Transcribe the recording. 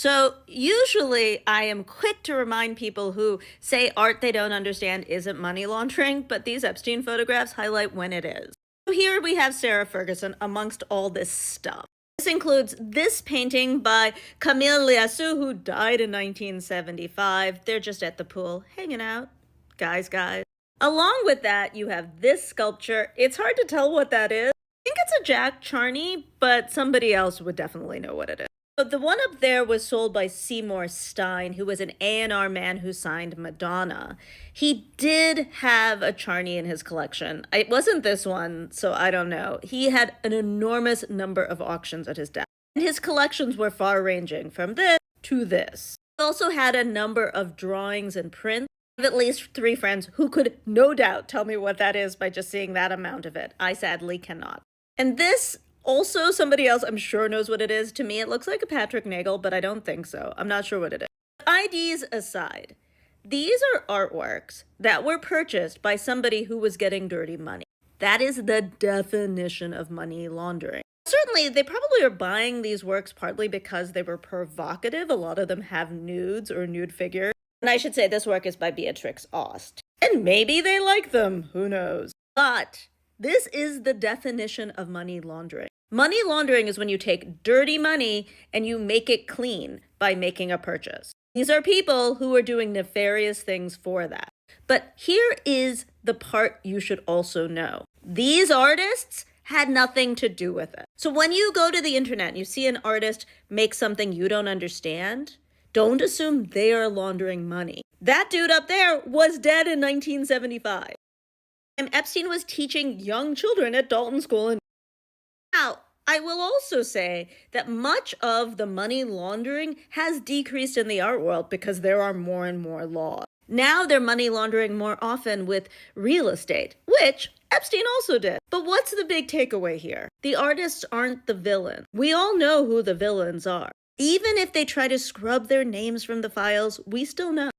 So usually I am quick to remind people who say art they don't understand isn't money laundering, but these Epstein photographs highlight when it is. So here we have Sarah Ferguson amongst all this stuff. This includes this painting by Camille Liassou, who died in 1975. They're just at the pool, hanging out. Guys. Along with that, you have this sculpture. It's hard to tell what that is. I think it's a Jack Charney, but somebody else would definitely know what it is. So the one up there was sold by Seymour Stein, who was an A&R man who signed Madonna. He did have a Charney in his collection. It wasn't this one, so I don't know. He had an enormous number of auctions at his death. And his collections were far-ranging from this to this. He also had a number of drawings and prints. I have at least 3 friends who could no doubt tell me what that is by just seeing that amount of it. I sadly cannot. And this also, somebody else I'm sure knows what it is. To me, it looks like a Patrick Nagel, but I don't think so. I'm not sure what it is. IDs aside, these are artworks that were purchased by somebody who was getting dirty money. That is the definition of money laundering. Certainly, they probably are buying these works partly because they were provocative. A lot of them have nudes or nude figures. And I should say this work is by Beatrix Ost. And maybe they like them. Who knows? But this is the definition of money laundering. Money laundering is when you take dirty money and you make it clean by making a purchase. These are people who are doing nefarious things for that. But here is the part you should also know. These artists had nothing to do with it. So when you go to the internet and you see an artist make something you don't understand, don't assume they are laundering money. That dude up there was dead in 1975. And Epstein was teaching young children at Dalton School. Now, I will also say that much of the money laundering has decreased in the art world because there are more and more laws. Now they're money laundering more often with real estate, which Epstein also did. But what's the big takeaway here? The artists aren't the villain. We all know who the villains are. Even if they try to scrub their names from the files, we still know.